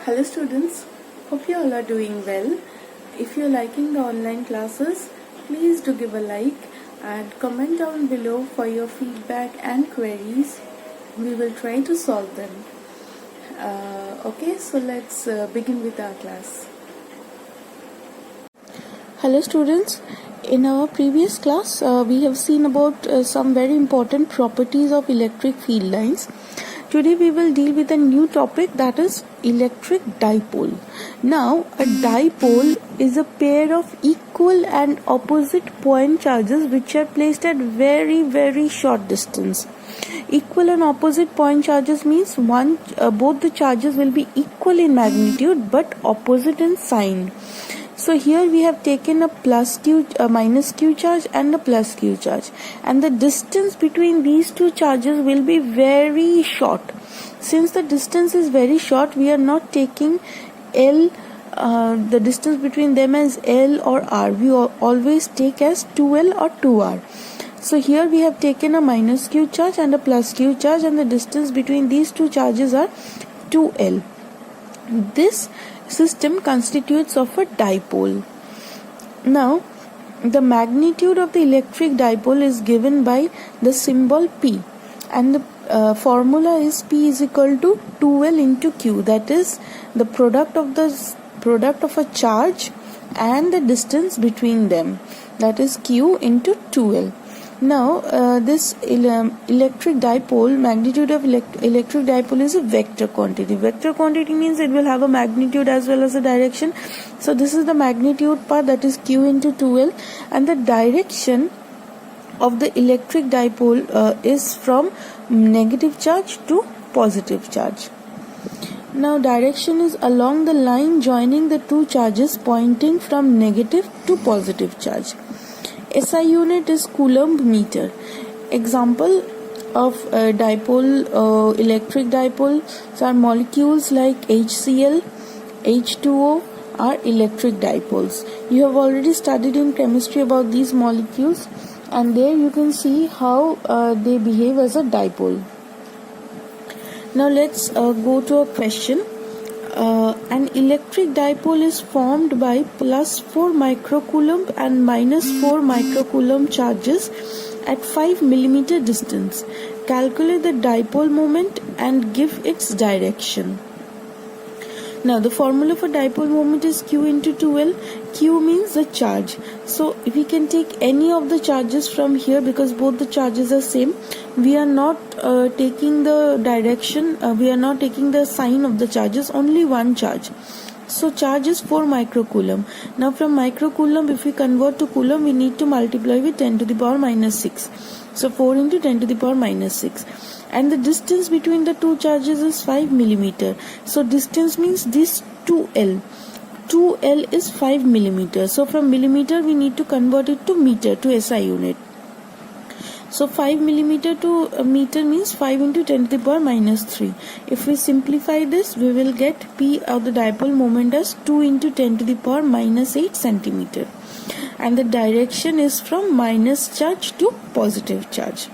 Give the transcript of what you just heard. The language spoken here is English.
Hello students, hope you all are doing well. If you are liking the online classes, please do give a like and comment down below for your feedback and queries. We will try to solve them. Okay, so let's begin with our class. Hello students, in our previous class we have seen about some very important properties of electric field lines. Today we will deal with a new topic, that is electric dipole. Now a dipole is a pair of equal and opposite point charges which are placed at very short distance. Equal and opposite point charges means both the charges will be equal in magnitude but opposite in sign. So here we have taken a minus q charge and a plus q charge, and the distance between these two charges will be very short. Since the distance is very short, we are not taking L, the distance between them as L or R. We always take as 2L or 2R. So here we have taken a minus q charge and a plus q charge, and the distance between these two charges are 2L. This system constitutes of a dipole. Now the magnitude of the electric dipole is given by the symbol P, and the formula is P is equal to 2L into Q, that is the product of a charge and the distance between them, that is Q into 2L. Now this electric dipole, magnitude of electric dipole is a vector quantity. Vector quantity means it will have a magnitude as well as a direction. So this is the magnitude part, that is Q into 2L, and the direction of the electric dipole is from negative charge to positive charge. Now direction is along the line joining the two charges pointing from negative to positive charge. SI unit is Coulomb meter. Example of dipole, electric dipole are molecules like HCl, H2O are electric dipoles. You have already studied in chemistry about these molecules, and there you can see how they behave as a dipole. Now let's go to a question. An electric dipole is formed by plus 4 microcoulomb and minus 4 microcoulomb charges at 5 mm distance. Calculate the dipole moment and give its direction. Now the formula for dipole moment is Q into 2L. Q means the charge. So if we can take any of the charges from here, because both the charges are same, we are not taking the direction, we are not taking the sign of the charges, only one charge. So charge is 4 microcoulomb. Now from microcoulomb, if we convert to coulomb, we need to multiply with 10 to the power minus 6. So 4 into 10 to the power minus 6. And the distance between the two charges is 5 mm. So distance means this 2L. 2L is 5 mm. So from millimeter we need to convert it to meter, to SI unit. So 5 mm to meter means 5 into 10 to the power minus 3. If we simplify this, we will get P of the dipole moment as 2 into 10 to the power minus 8 centimeter. And the direction is from minus charge to positive charge.